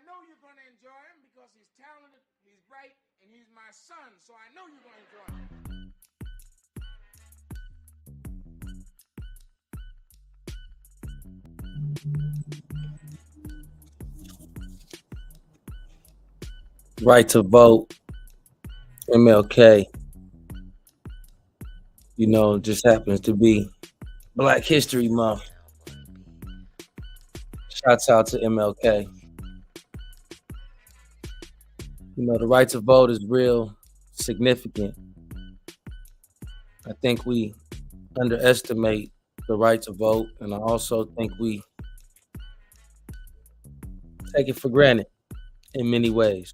know you're going to enjoy him because he's talented, he's bright, and he's my son. So I know you're going to enjoy him. Right to vote, MLK, just happens to be Black History Month. Shouts out to MLK. The right to vote is real significant. I think we underestimate the right to vote, and I also think we take it for granted in many ways.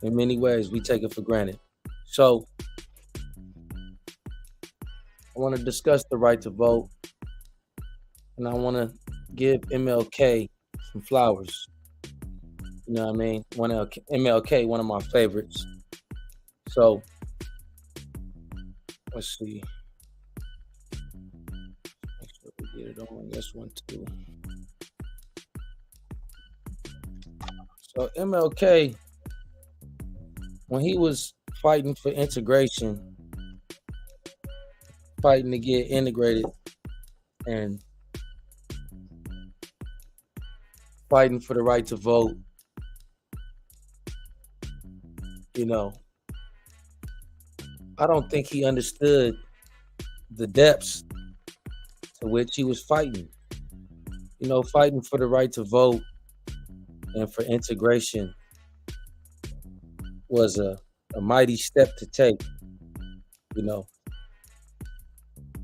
In many ways, we take it for granted. So, I want to discuss the right to vote, and I want to give MLK some flowers. You know what I mean? MLK, one of my favorites. So, let's see. Make sure we get it on this one too. So, MLK, when he was fighting for integration, fighting to get integrated, and fighting for the right to vote, I don't think he understood the depths to which he was fighting. Fighting for the right to vote and for integration was a mighty step to take,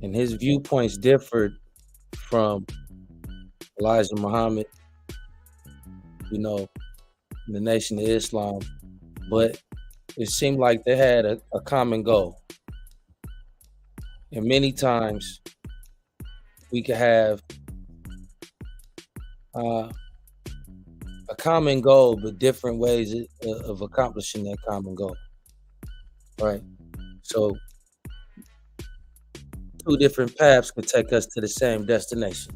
and his viewpoints differed from Elijah Muhammad, the Nation of Islam, but it seemed like they had a common goal. And many times we could have a common goal, but different ways of accomplishing that common goal, right? So two different paths could take us to the same destination.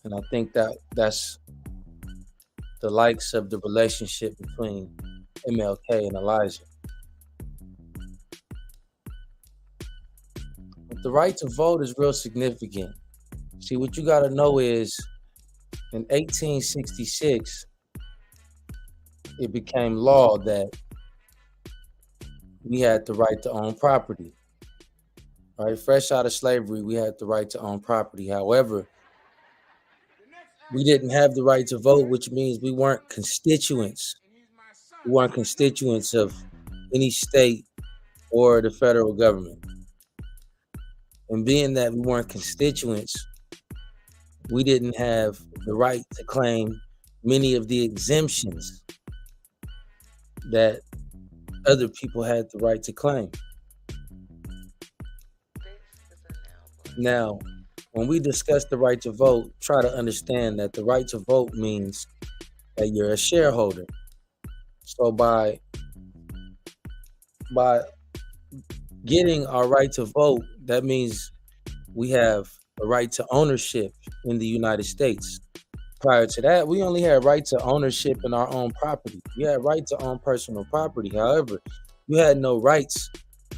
And I think that's the likes of the relationship between MLK and Elijah. But the right to vote is real significant. See, what you got to know is in 1866, it became law that we had the right to own property. Right? Fresh out of slavery, we had the right to own property. However, we didn't have the right to vote, which means we weren't constituents. We weren't constituents of any state or the federal government. And being that we weren't constituents, we didn't have the right to claim many of the exemptions that other people had the right to claim. Now, when we discuss the right to vote, try to understand that the right to vote means that you're a shareholder. So by getting our right to vote, that means we have a right to ownership in the United States. Prior to that, we only had right to ownership in our own property. We had right to own personal property. However, you had no rights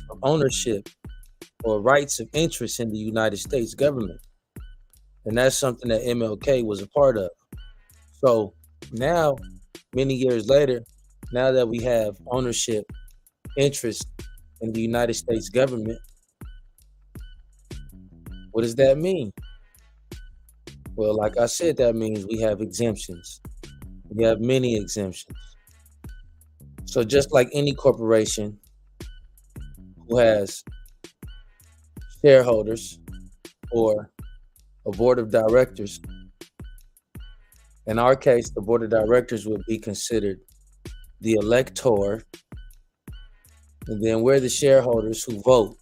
of ownership or rights of interest in the United States government. And that's something that MLK was a part of. So now, many years later, now that we have ownership, interest in the United States government, what does that mean? Well, like I said, that means we have exemptions. We have many exemptions. So just like any corporation who has shareholders or a board of directors, in our case, the board of directors would be considered the elector, and then we're the shareholders who vote.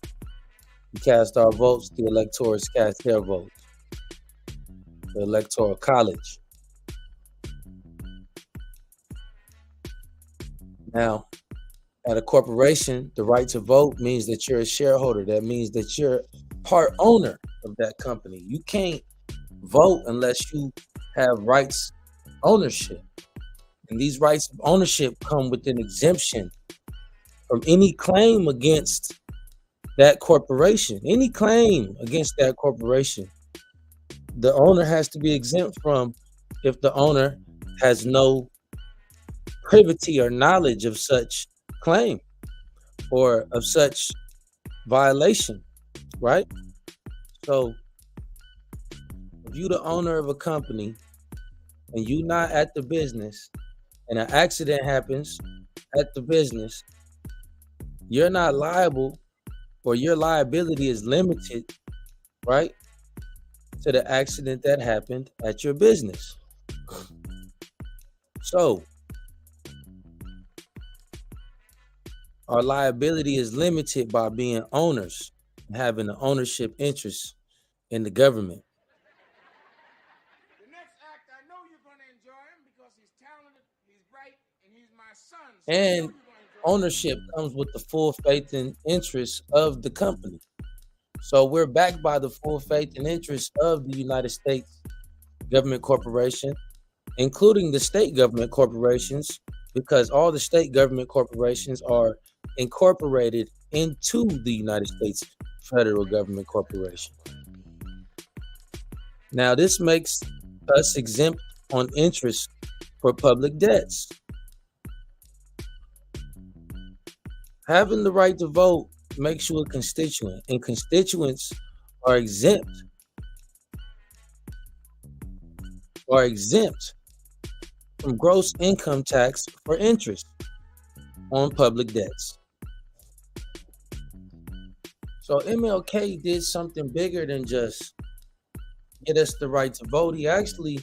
We cast our votes, the electors cast their votes. The Electoral College. Now, at a corporation, the right to vote means that you're a shareholder. That means that you're part owner of that company. You can't vote unless you have rights ownership. And these rights of ownership come with an exemption from any claim against that corporation. Any claim against that corporation, the owner has to be exempt from if the owner has no privity or knowledge of such claim or of such violation, right? So if you the owner of a company and you not at the business and an accident happens at the business, you're not liable, or your liability is limited, right, to the accident that happened at your business. So our liability is limited by being owners and having an ownership interest in the government. The next act, I know you're going to enjoy him because he's talented, he's bright, and he's my son. So And ownership comes with the full faith and interest of the company. So we're backed by the full faith and interest of the United States government corporation, including the state government corporations, because all the state government corporations are incorporated into the United States federal government corporation. Now, this makes us exempt on interest for public debts. Having the right to vote makes you a constituent, and constituents are exempt from gross income tax for interest on public debts. So MLK did something bigger than just get us the right to vote. He actually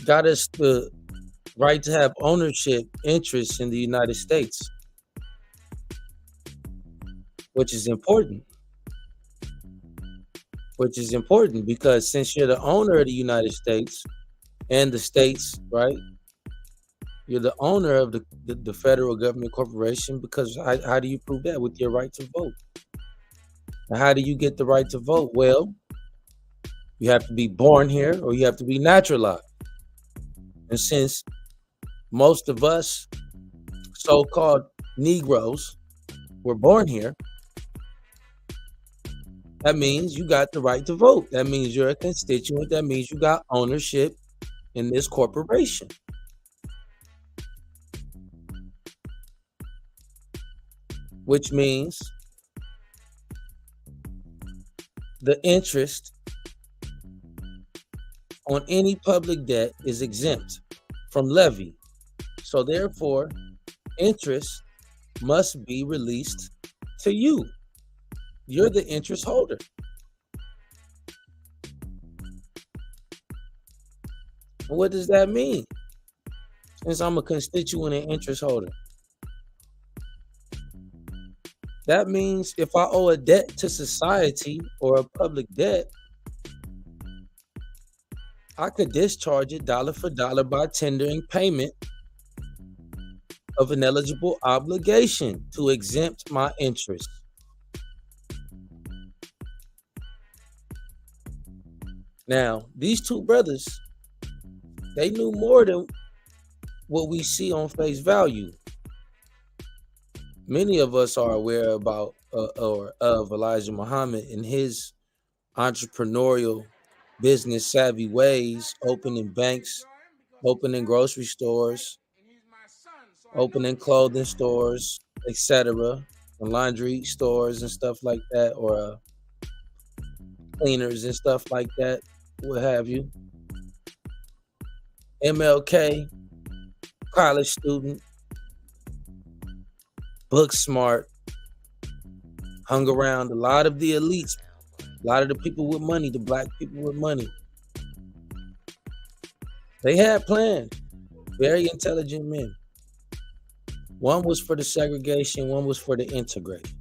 got us the right to have ownership interests in the United States, which is important. Because since you're the owner of the United States and the states, right? You're the owner of the federal government corporation, because how do you prove that? With your right to vote. Now, how do you get the right to vote? Well, you have to be born here or you have to be naturalized. And since most of us so-called Negroes were born here, that means you got the right to vote. That means you're a constituent. That means you got ownership in this corporation. Which means the interest on any public debt is exempt from levy. So therefore, interest must be released to you. You're the interest holder. And what does that mean? Since I'm a constituent and interest holder, that means if I owe a debt to society or a public debt, I could discharge it dollar for dollar by tendering payment of an eligible obligation to exempt my interest. Now, these two brothers, they knew more than what we see on face value. Many of us are aware about or of Elijah Muhammad and his entrepreneurial, business savvy ways, opening banks, opening grocery stores, opening clothing stores, etc., and laundry stores and stuff like that, or cleaners and stuff like that, what have you. MLK, college student, book smart, hung around a lot of the elites, a lot of the people with money, the black people with money. They had plans, very intelligent men. One was for the segregation, one was for the integration.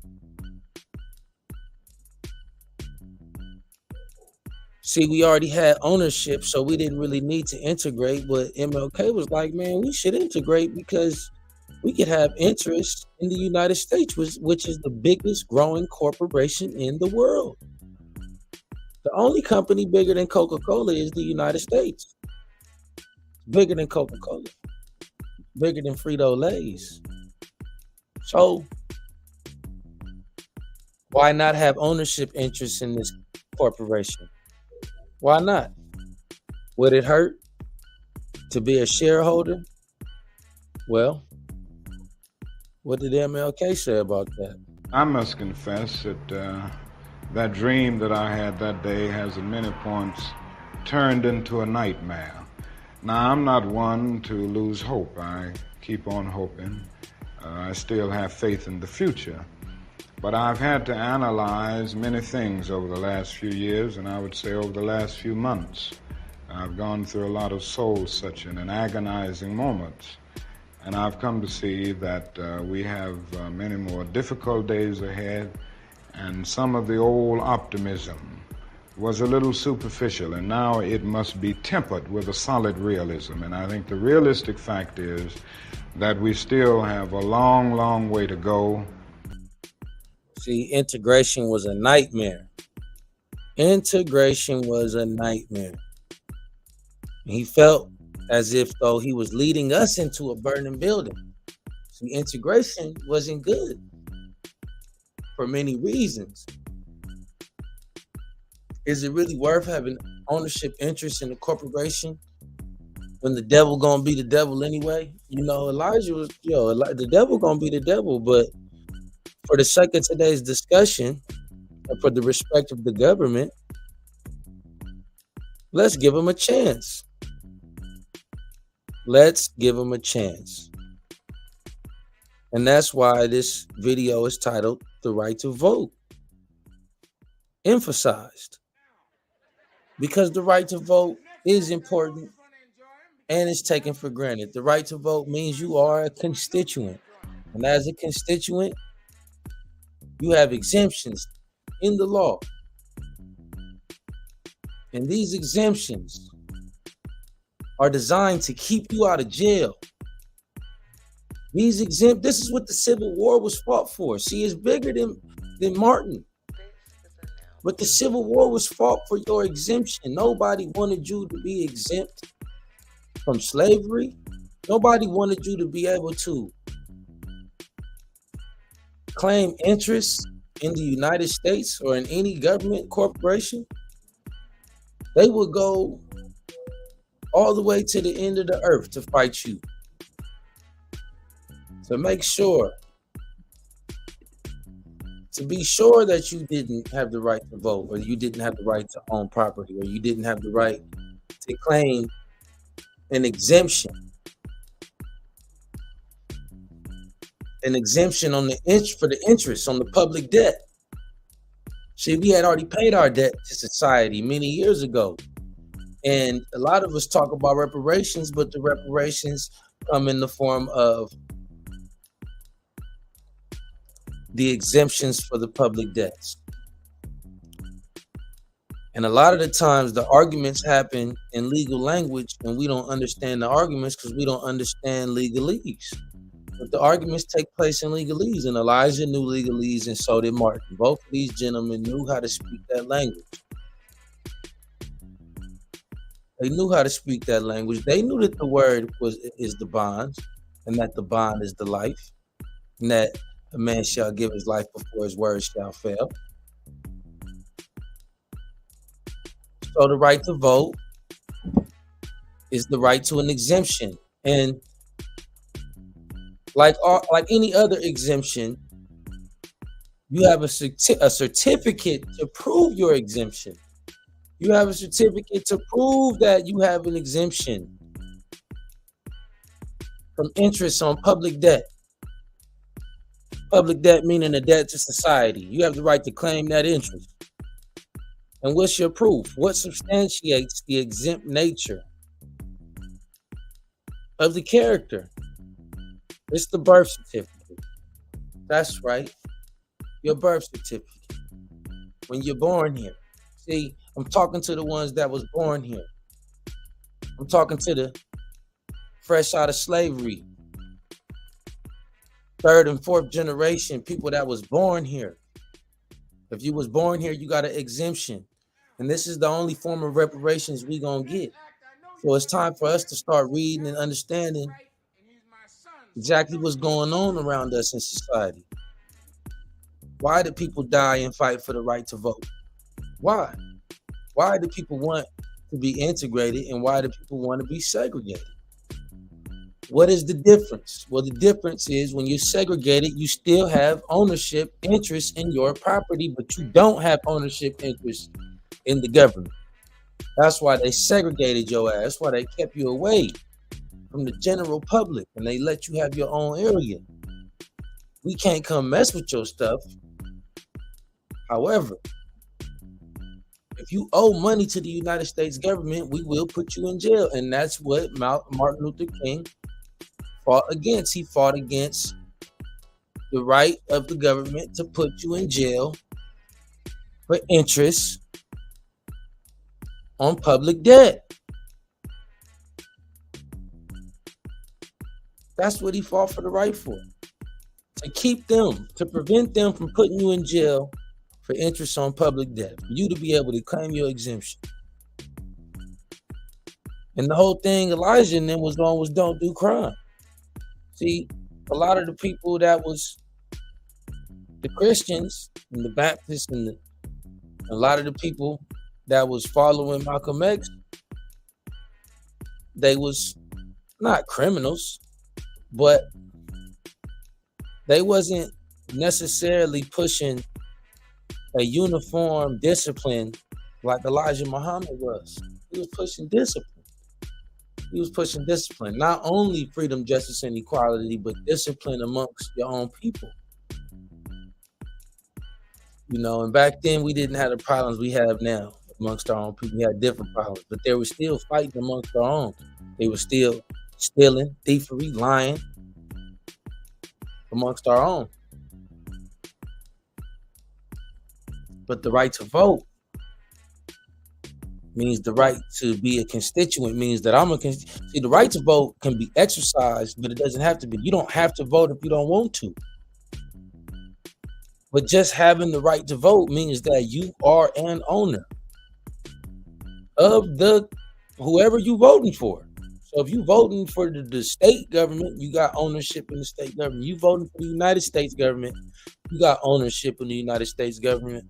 See, we already had ownership, so we didn't really need to integrate, but MLK was like, man, we should integrate because we could have interest in the United States, which is the biggest growing corporation in the world. The only company bigger than Coca-Cola is the United States. Bigger than Coca-Cola. Bigger than Frito-Lay's. So why not have ownership interests in this corporation? Why not? Would it hurt to be a shareholder? Well, what did MLK say about that? I must confess that that dream that I had that day has at many points turned into a nightmare. Now, I'm not one to lose hope. I keep on hoping. I still have faith in the future. But I've had to analyze many things over the last few years, and I would say over the last few months. I've gone through a lot of soul-searching and agonizing moments. And I've come to see that we have many more difficult days ahead, and some of the old optimism was a little superficial, and now it must be tempered with a solid realism. And I think the realistic fact is that we still have a long, long way to go. See, integration was a nightmare. Integration was a nightmare. He felt as if though he was leading us into a burning building. See, integration wasn't good for many reasons. Is it really worth having ownership interest in a corporation when the devil gonna be the devil anyway? You know, Elijah was, the devil gonna be the devil, but for the sake of today's discussion and for the respect of the government, let's give him a chance. Let's give him a chance. And that's why this video is titled The Right to Vote. Emphasized. Because the right to vote is important and it's taken for granted. The right to vote means you are a constituent. And as a constituent, you have exemptions in the law. And these exemptions are designed to keep you out of jail. This is what the Civil War was fought for. See, it's bigger than Martin. But the Civil War was fought for your exemption. Nobody wanted you to be exempt from slavery. Nobody wanted you to be able to claim interest in the United States or in any government corporation. They would go all the way to the end of the earth to fight you. So make sure, to be sure that you didn't have the right to vote, or you didn't have the right to own property, or you didn't have the right to claim an exemption. An exemption on for the interest on the public debt. See, we had already paid our debt to society many years ago. And a lot of us talk about reparations, but the reparations come in the form of the exemptions for the public debts. And a lot of the times the arguments happen in legal language and we don't understand the arguments because we don't understand legalese. But the arguments take place in legalese, and Elijah knew legalese and so did Martin. Both of these gentlemen knew how to speak that language. They knew how to speak that language. They knew that the word is the bond, and that the bond is the life, and that a man shall give his life before his word shall fail. So the right to vote is the right to an exemption. And like any other exemption, you have a certificate to prove your exemption. You have a certificate to prove that you have an exemption from interest on public debt. Public debt meaning a debt to society. You have the right to claim that interest. And what's your proof? What substantiates the exempt nature of the character? It's the birth certificate. That's right. Your birth certificate. When you're born here. See, I'm talking to the ones that was born here. I'm talking to the fresh out of slavery, third and fourth generation people that was born here. If you was born here, you got an exemption. And this is the only form of reparations we gonna get. So it's time for us to start reading and understanding exactly what's going on around us in society. Why do people die and fight for the right to vote? Why? Why do people want to be integrated, and why do people want to be segregated? What is the difference? Well, the difference is when you're segregated, you still have ownership interest in your property, but you don't have ownership interest in the government. That's why they segregated your ass. That's why they kept you away from the general public and they let you have your own area. We can't come mess with your stuff. However, if you owe money to the United States government, we will put you in jail. And that's what Martin Luther King fought against. He fought against the right of the government to put you in jail for interest on public debt. That's what he fought for the right for. To keep them, to prevent them from putting you in jail for interest on public debt, for you to be able to claim your exemption. And the whole thing Elijah and them was on was don't do crime. See, a lot of the people that was the Christians and the Baptists and a lot of the people that was following Malcolm X, they was not criminals, but they wasn't necessarily pushing a uniform discipline like Elijah Muhammad was. He was pushing discipline. He was pushing discipline, not only freedom, justice, and equality, but discipline amongst your own people. You know, and back then we didn't have the problems we have now amongst our own people. We had different problems, but they were still fighting amongst our own. They were still stealing, thievery, lying amongst our own. But the right to vote means the right to be a constituent, means that I'm a constituent. See, the right to vote can be exercised, but it doesn't have to be. You don't have to vote if you don't want to. But just having the right to vote means that you are an owner of the whoever you voting for. So if you voting for the state government, you got ownership in the state government. You voting for the United States government, you got ownership in the United States government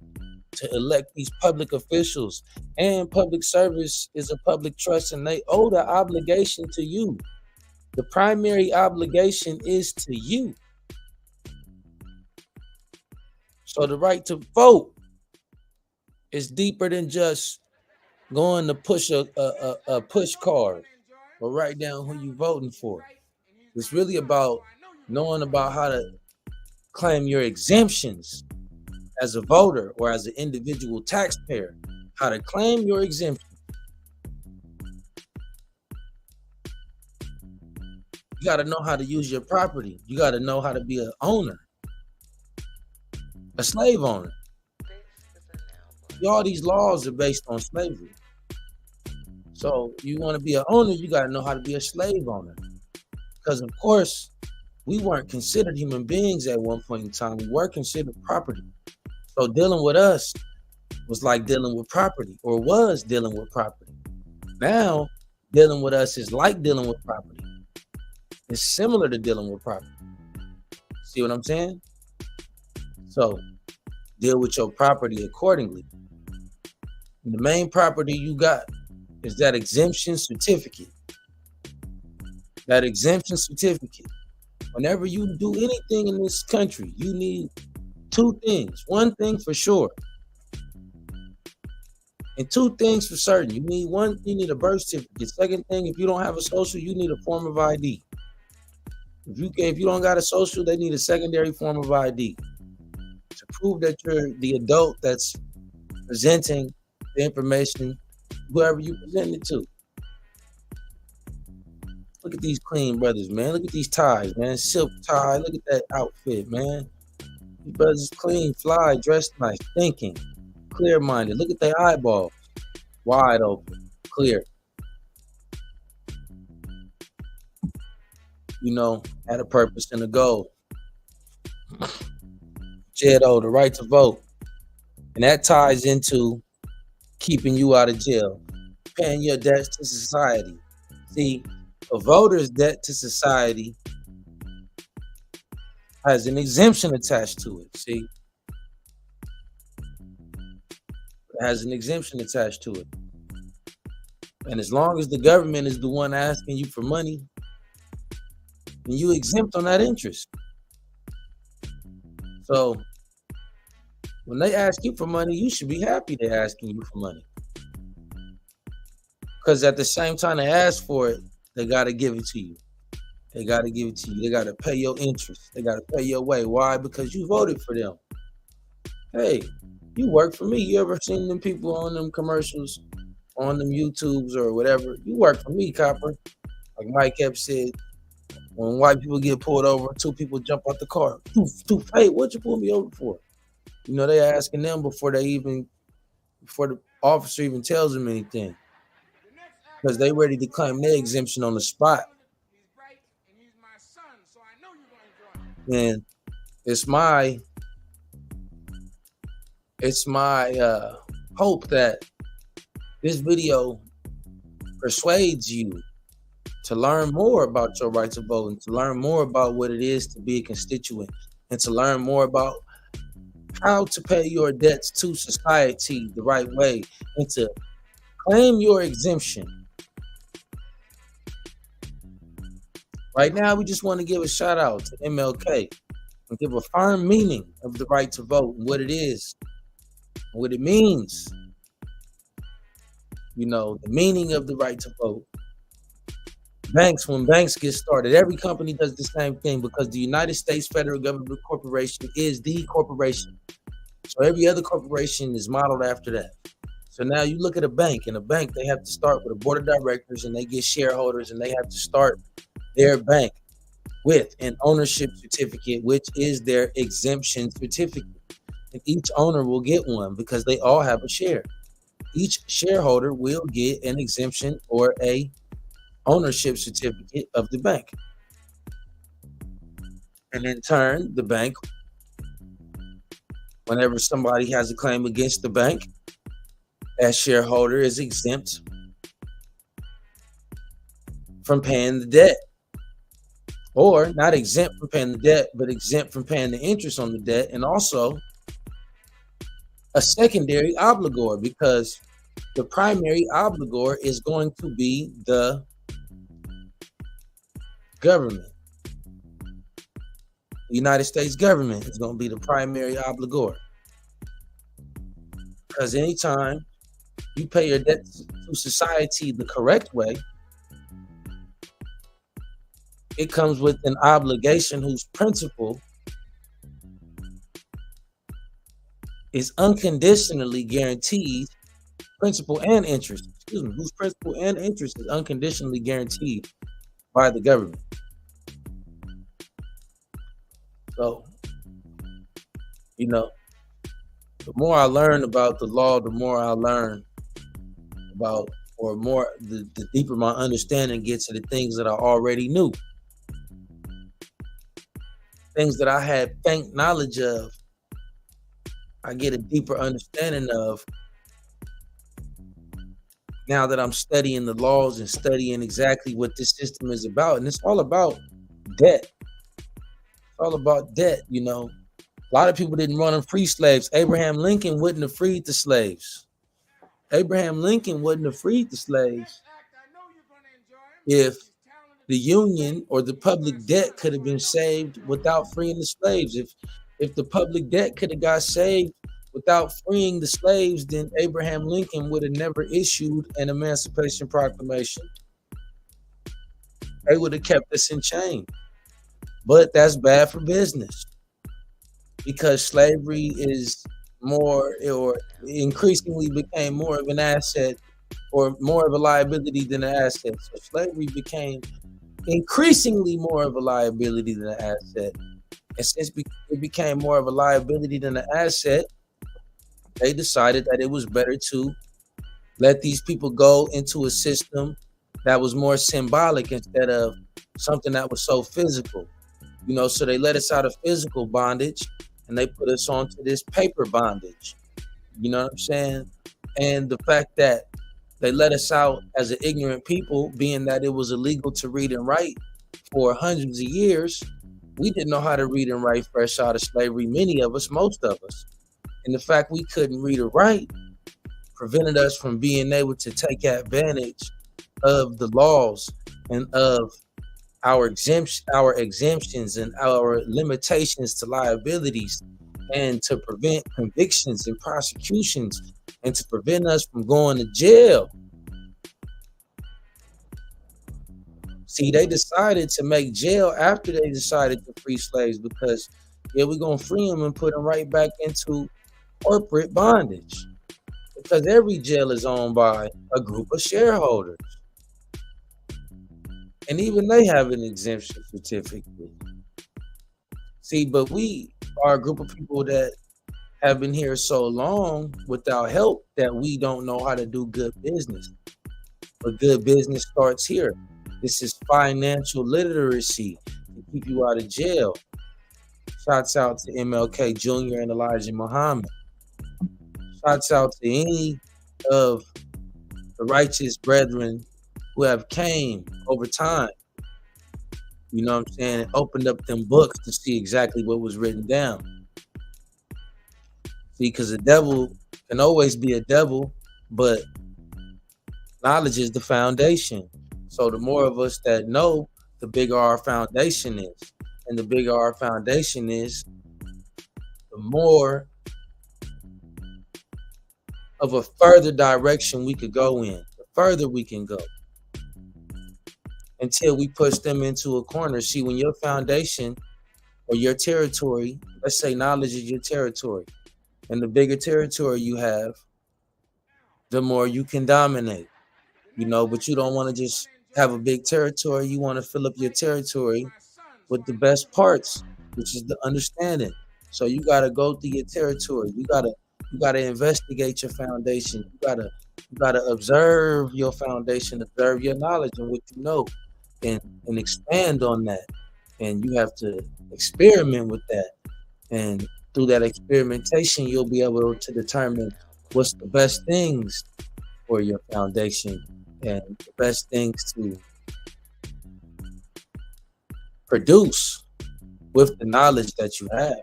to elect these public officials. And public service is a public trust, and they owe the obligation to you. The primary obligation is to you. So the right to vote is deeper than just going to push a push card or write down who you voting for. It's really about knowing about how to claim your exemptions as a voter or as an individual taxpayer, how to claim your exemption. You got to know how to use your property. You got to know how to be an owner, a slave owner. All these laws are based on slavery. So you want to be an owner, you got to know how to be a slave owner. Because of course, we weren't considered human beings at one point in time. We were considered property. So dealing with us was like dealing with property, or was dealing with property. Now, dealing with us is like dealing with property. It's similar to dealing with property. See what I'm saying? So deal with your property accordingly. And the main property you got is that exemption certificate. That exemption certificate. Whenever you do anything in this country, you need two things. One thing for sure, and two things for certain. You need a birth certificate. Second thing, if you don't have a social, you need a form of ID. If you don't got a social, they need a secondary form of ID to prove that you're the adult that's presenting the information, whoever you present it to. Look at these clean brothers, man. Look at these ties, man. Silk tie. Look at that outfit, man. These brothers clean, fly, dressed nice, thinking, clear-minded. Look at their eyeballs. Wide open, clear. You know, had a purpose and a goal. JEDO, the right to vote. And that ties into keeping you out of jail, paying your debts to society. See, a voter's debt to society has an exemption attached to it. See, it has an exemption attached to it. And as long as the government is the one asking you for money, then you exempt on that interest. So when they ask you for money, you should be happy they're asking you for money. Because at the same time they ask for it, they got to give it to you. They got to give it to you. They got to pay your interest. They got to pay your way. Why? Because you voted for them. Hey, you work for me. You ever seen them people on them commercials, on them YouTubes or whatever? You work for me, copper. Like Mike Epps said, when white people get pulled over, two people jump out the car. Hey, what'd you pull me over for? You know, they're asking them before the officer even tells them anything. Because they ready to claim their exemption on the spot. And it's my hope that this video persuades you to learn more about your right to vote and to learn more about what it is to be a constituent and to learn more about how to pay your debts to society the right way and to claim your exemption. Right now, we just want to give a shout out to MLK and give a firm meaning of the right to vote and what it is, what it means. You know, the meaning of the right to vote. When banks get started, every company does the same thing because the United States Federal Government Corporation is the corporation. So every other corporation is modeled after that. So now you look at a bank, and a bank, they have to start with a board of directors and they get shareholders and they have to start their bank with an ownership certificate, which is their exemption certificate. And each owner will get one because they all have a share. Each shareholder will get an exemption or a ownership certificate of the bank. And in turn, the bank, whenever somebody has a claim against the bank, that shareholder is exempt from paying the debt. Or not exempt from paying the debt, but exempt from paying the interest on the debt, and also a secondary obligor, because the primary obligor is going to be the government. The United States government is going to be the primary obligor. Because anytime you pay your debt to society the correct way, it comes with an obligation whose principal is unconditionally guaranteed, principal and interest, whose principal and interest is unconditionally guaranteed by the government. So, you know, the more I learn about the law, the more I learn about, or more, the deeper my understanding gets of the things that I already knew. Things that I had faint knowledge of, I get a deeper understanding of now that I'm studying the laws and studying exactly what this system is about. And it's all about debt. It's all about debt, you know. A lot of people didn't run and free slaves. Abraham Lincoln wouldn't have freed the slaves. Abraham Lincoln wouldn't have freed the slaves if the Union or the public debt could have been saved without freeing the slaves. If the public debt could have got saved without freeing the slaves, then Abraham Lincoln would have never issued an Emancipation Proclamation. They would have kept us in chains. But that's bad for business because slavery is more, or increasingly became more of an asset or more of a liability than an asset. So slavery became increasingly more of a liability than an asset. And since it became more of a liability than an asset, they decided that it was better to let these people go into a system that was more symbolic instead of something that was so physical. You know, so they let us out of physical bondage and they put us onto this paper bondage. You know what I'm saying? And the fact that they let us out as an ignorant people, being that it was illegal to read and write for hundreds of years, we didn't know how to read and write fresh out of slavery, many of us, most of us. And the fact we couldn't read or write prevented us from being able to take advantage of the laws and of our exemptions and our limitations to liabilities, and to prevent convictions and prosecutions, and to prevent us from going to jail. See, they decided to make jail after they decided to free slaves, because we're gonna free them and put them right back into corporate bondage, because every jail is owned by a group of shareholders, and even they have an exemption certificate. See, but we are a group of people that have been here so long without help that we don't know how to do good business. But good business starts here. This is financial literacy to keep you out of jail. Shouts out to MLK Jr. and Elijah Muhammad. Shouts out to any of the righteous brethren who have came over time. You know what I'm saying? Opened up them books to see exactly what was written down. See, because the devil can always be a devil, but knowledge is the foundation. So the more of us that know, the bigger our foundation is. And the bigger our foundation is, the more of a further direction we could go in, the further we can go, until we push them into a corner. See, when your foundation or your territory, let's say knowledge is your territory, and the bigger territory you have, the more you can dominate, but you don't want to just have a big territory. You want to fill up your territory with the best parts, which is the understanding. So you got to go through your territory. You got to investigate your foundation. You got to observe your foundation, observe your knowledge and what you know, and expand on that. And you have to experiment with that. And through that experimentation, you'll be able to determine what's the best things for your foundation and the best things to produce with the knowledge that you have.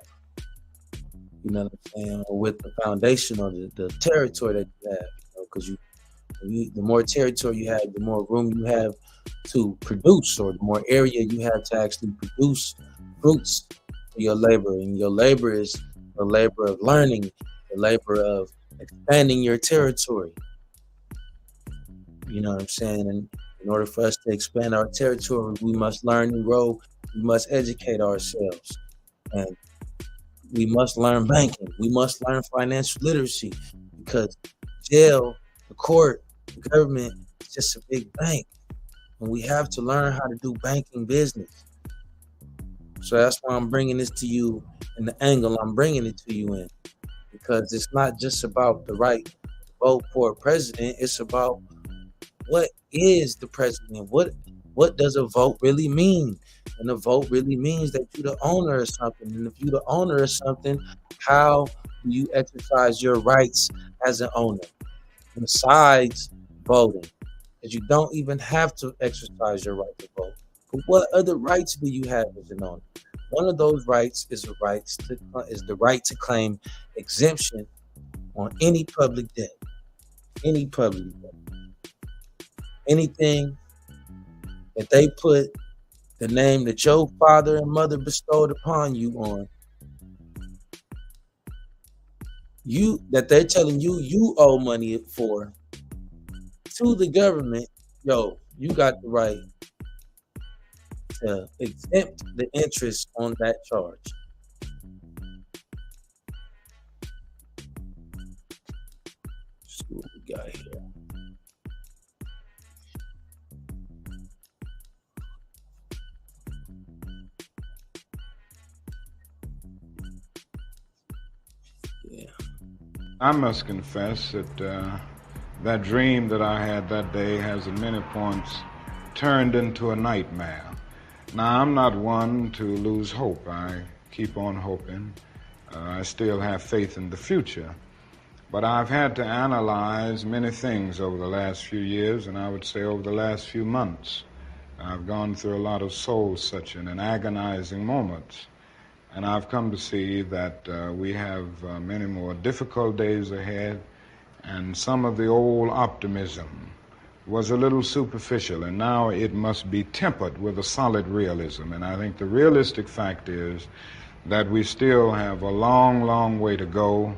You know what I'm saying? Or with the foundation or the territory that you have. Because the more territory you have, the more room you have to produce, or the more area you have to actually produce fruits for your labor. And your labor is the labor of learning, the labor of expanding your territory. You know what I'm saying? And in order for us to expand our territory, we must learn and grow. We must educate ourselves. And we must learn banking. We must learn financial literacy, because jail, the court, the government is just a big bank. And we have to learn how to do banking business. So that's why I'm bringing this to you in the angle I'm bringing it to you in. Because it's not just about the right to vote for a president. It's about what is the president? What does a vote really mean? And a vote really means that you're the owner of something. And if you're the owner of something, how do you exercise your rights as an owner? Besides voting. Because you don't even have to exercise your right to vote. But what other rights do you have as an owner? One of those rights is the right to claim exemption on any public debt. Any public debt. Anything that they put the name that your father and mother bestowed upon you on, that they're telling you owe money for, to the government, you got the right to exempt the interest on that charge. Let's see what we got here. I must confess that that dream that I had that day has at many points turned into a nightmare. Now, I'm not one to lose hope. I keep on hoping. I still have faith in the future. But I've had to analyze many things over the last few years, and I would say over the last few months. I've gone through a lot of soul-searching and agonizing moments, and I've come to see that we have many more difficult days ahead, and some of the old optimism was a little superficial, and now it must be tempered with a solid realism. And I think the realistic fact is that we still have a long, long way to go